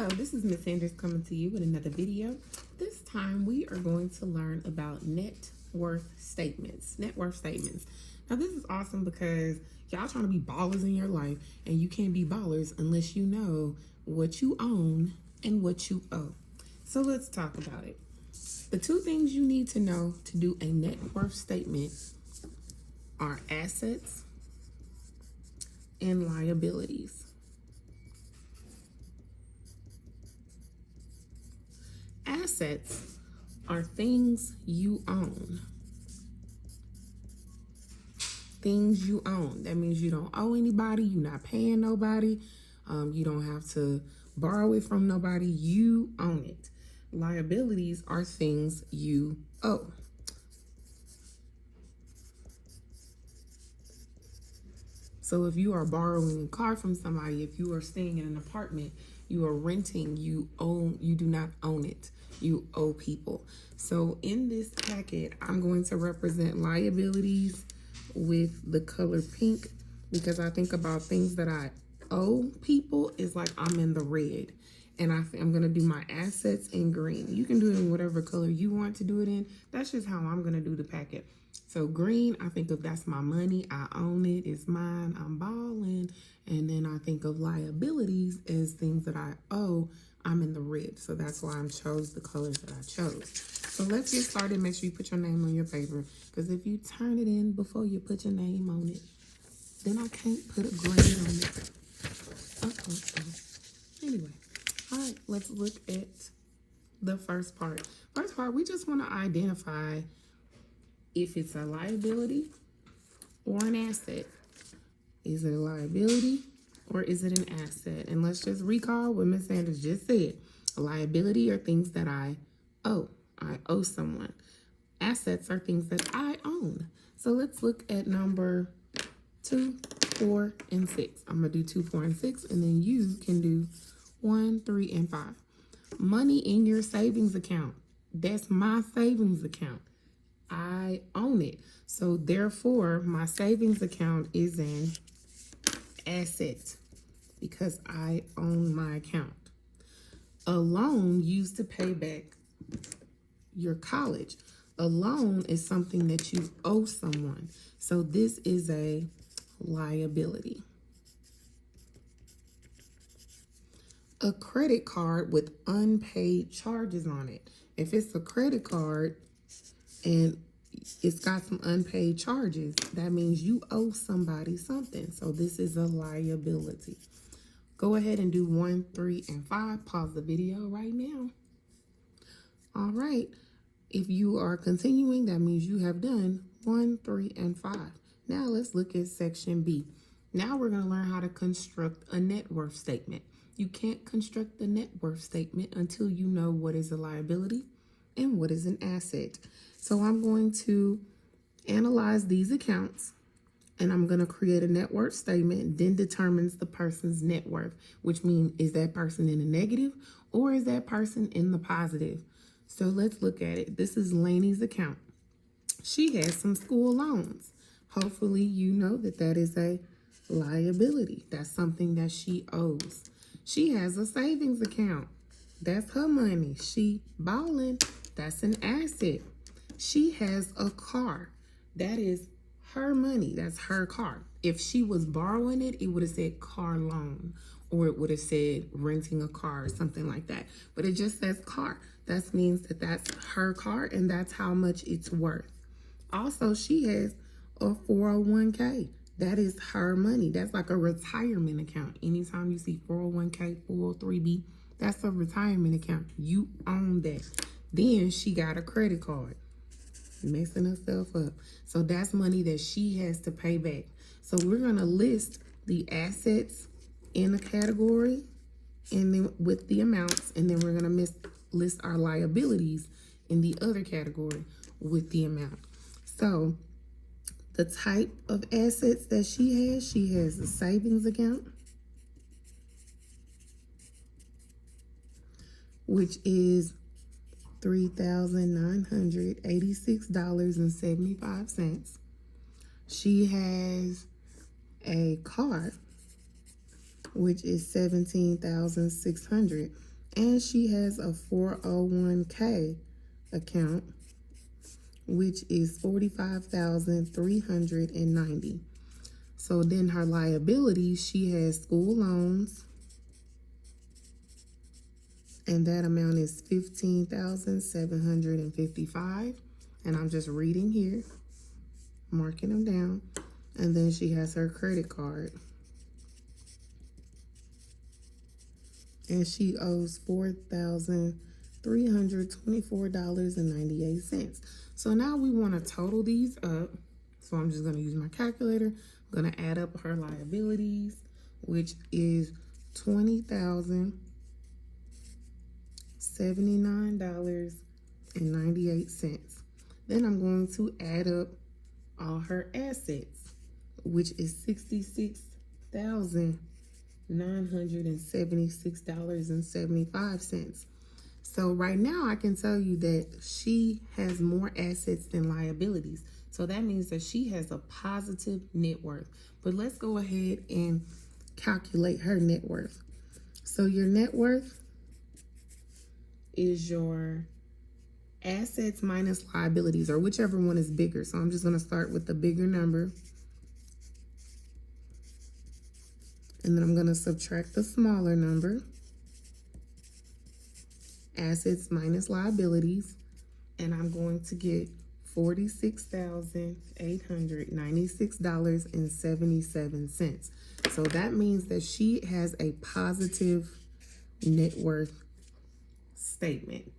Hello, this is Miss Sanders coming to you with another video. This time we are going to learn about net worth statements. Net worth statements. Now this is awesome because y'all trying to be ballers in your life, and you can't be ballers unless you know what you own and what you owe. So let's talk about it. The two things you need to know to do a net worth statement are assets and liabilities. Assets are things you own. Things you own. That means you don't owe anybody, you're not paying nobody, you don't have to borrow it from nobody, you own it. Liabilities are things you owe. So if you are borrowing a car from somebody, if you are staying in an apartment, you are renting, you do not own it. You owe people. So in this packet, I'm going to represent liabilities with the color pink, because I think about things that I owe people is like I'm in the red. And I'm going to do my assets in green. You can do it in whatever color you want to do it in. That's just how I'm going to do the packet. So green, I think of that's my money. I own it. It's mine. I'm balling. And then I think of liabilities as things that I owe. I'm in the red. So that's why I chose the colors that I chose. So let's get started. Make sure you put your name on your paper, because if you turn it in before you put your name on it, then I can't put a grade on it. Anyway. All right, let's look at the first part. First part, we just want to identify if it's a liability or an asset. Is it a liability or is it an asset? And let's just recall what Ms. Sanders just said. A liability are things that I owe. I owe someone. Assets are things that I own. So let's look at number 2, 4, and 6. I'm going to do 2, 4, and 6, and then you can do 1, 3, and 5. Money in your savings account. That's my savings account. I own it. So therefore, my savings account is an asset because I own my account. A loan used to pay back your college. A loan is something that you owe someone. So this is a liability. A credit card with unpaid charges on it. If it's a credit card and it's got some unpaid charges, that means you owe somebody something. So this is a liability. Go ahead and do 1, 3, and 5. Pause the video right now. All right. If you are continuing, that means you have done 1, 3, and 5. Now let's look at section B. Now we're going to learn how to construct a net worth statement. You can't construct the net worth statement until you know what is a liability and what is an asset. So I'm going to analyze these accounts, and I'm going to create a net worth statement, then determines the person's net worth, which means is that person in the negative or is that person in the positive? So let's look at it. This is Lainey's account. She has some school loans. Hopefully you know that that is a liability. That's something that she owes. She has a savings account. That's her money. She balling. That's an asset. She has a car. That is her money. That's her car. If she was borrowing it, it would have said car loan, or it would have said renting a car or something like that. But it just says car. That means that that's her car and that's how much it's worth. Also, she has a 401k. That is her money. That's like a retirement account. Anytime you see 401k, 403b, that's a retirement account. You own that. Then she got a credit card. Messing herself up. So that's money that she has to pay back. So we're going to list the assets in a category and then with the amounts, and then we're going to list our liabilities in the other category with the amount. So the type of assets that she has a savings account, which is $3,986.75. She has a car, which is $17,600. And she has a 401k account, which is $45,390. So then her liabilities, she has school loans, and that amount is $15,755. And I'm just reading here, marking them down. And then she has her credit card, and she owes $4,324.98. So now we want to total these up. So I'm just going to use my calculator. I'm going to add up her liabilities, which is $20,079.98. Then I'm going to add up all her assets, which is $66,976.75. So right now I can tell you that she has more assets than liabilities. So that means that she has a positive net worth. But let's go ahead and calculate her net worth. So your net worth is your assets minus liabilities, or whichever one is bigger. So I'm just going to start with the bigger number. And then I'm going to subtract the smaller number. Assets minus liabilities. And I'm going to get $46,896.77. So that means that she has a positive net worth statement.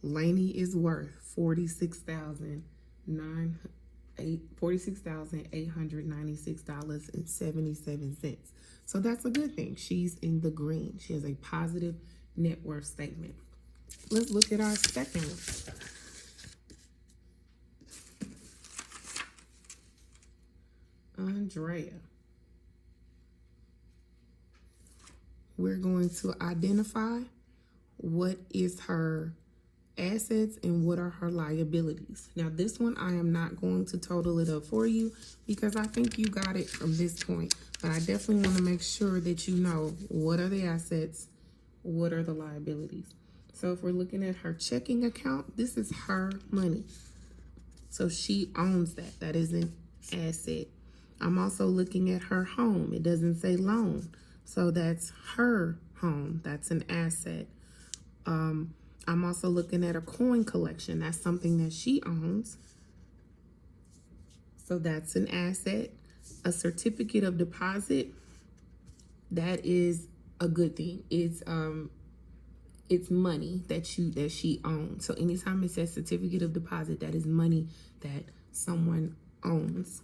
Lainey is worth $46,896.77. So that's a good thing. She's in the green. She has a positive net worth statement. Let's look at our second one. Andrea. We're going to identify what is her assets and what are her liabilities. Now this one I am not going to total it up for you because I think you got it from this point, but I definitely want to make sure that you know what are the assets, what are the liabilities. So if we're looking at her checking account, this is her money. So she owns that. That is an asset. I'm also looking at her home. It doesn't say loan. So that's her home. That's an asset. I'm also looking at a coin collection. That's something that she owns. So that's an asset. A certificate of deposit, that is a good thing. It's money that she owns. So anytime it says certificate of deposit, that is money that someone owns.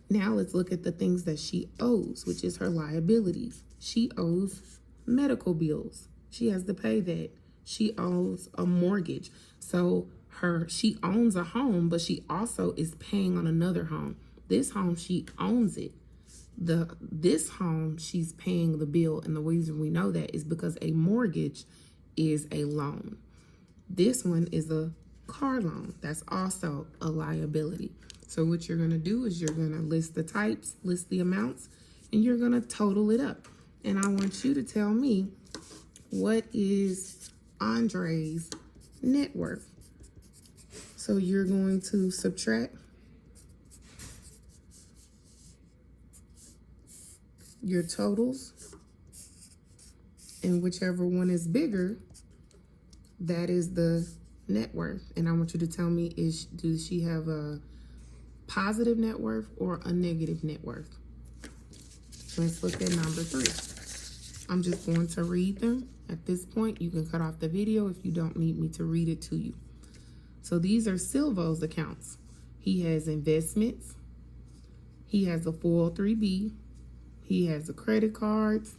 Now let's look at the things that she owes, which is her liabilities. She owes medical bills. She has to pay that. She owes a mortgage. So she owns a home, but she also is paying on another home. This home, she owns it. This home, she's paying the bill, and the reason we know that is because a mortgage is a loan. This one is a car loan. That's also a liability. So what you're going to do is you're going to list the types, list the amounts, and you're going to total it up. And I want you to tell me, what is Andre's net worth? So you're going to subtract your totals, and whichever one is bigger, that is the net worth. And I want you to tell me, does she have a positive net worth or a negative net worth? Let's look at number 3. I'm just going to read them. At this point, you can cut off the video if you don't need me to read it to you. So these are Silvo's accounts. He has investments. He has a 403B. He has a credit cards.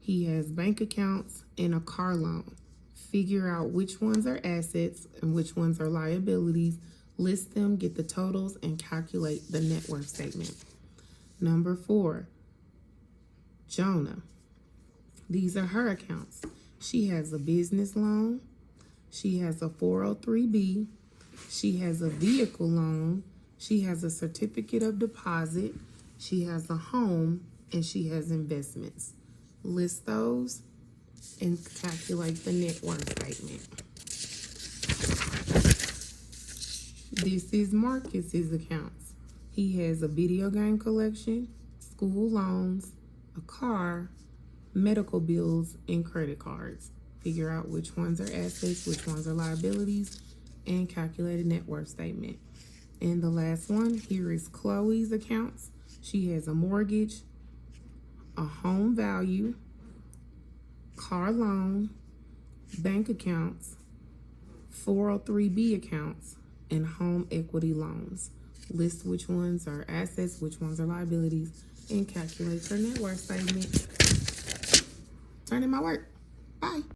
He has bank accounts and a car loan. Figure out which ones are assets and which ones are liabilities. List them, get the totals, and calculate the net worth statement. Number 4, Jonah. These are her accounts. She has a business loan. She has a 403B. She has a vehicle loan. She has a certificate of deposit. She has a home, and she has investments. List those and calculate the net worth statement. This is Marcus's accounts. He has a video game collection, school loans, a car, medical bills, and credit cards. Figure out which ones are assets, which ones are liabilities, and calculate a net worth statement. And the last one, here is Chloe's accounts. She has a mortgage, a home value, car loan, bank accounts, 403B accounts, and home equity loans. List which ones are assets, which ones are liabilities, and calculate her net worth statement. Turn in my work. Bye.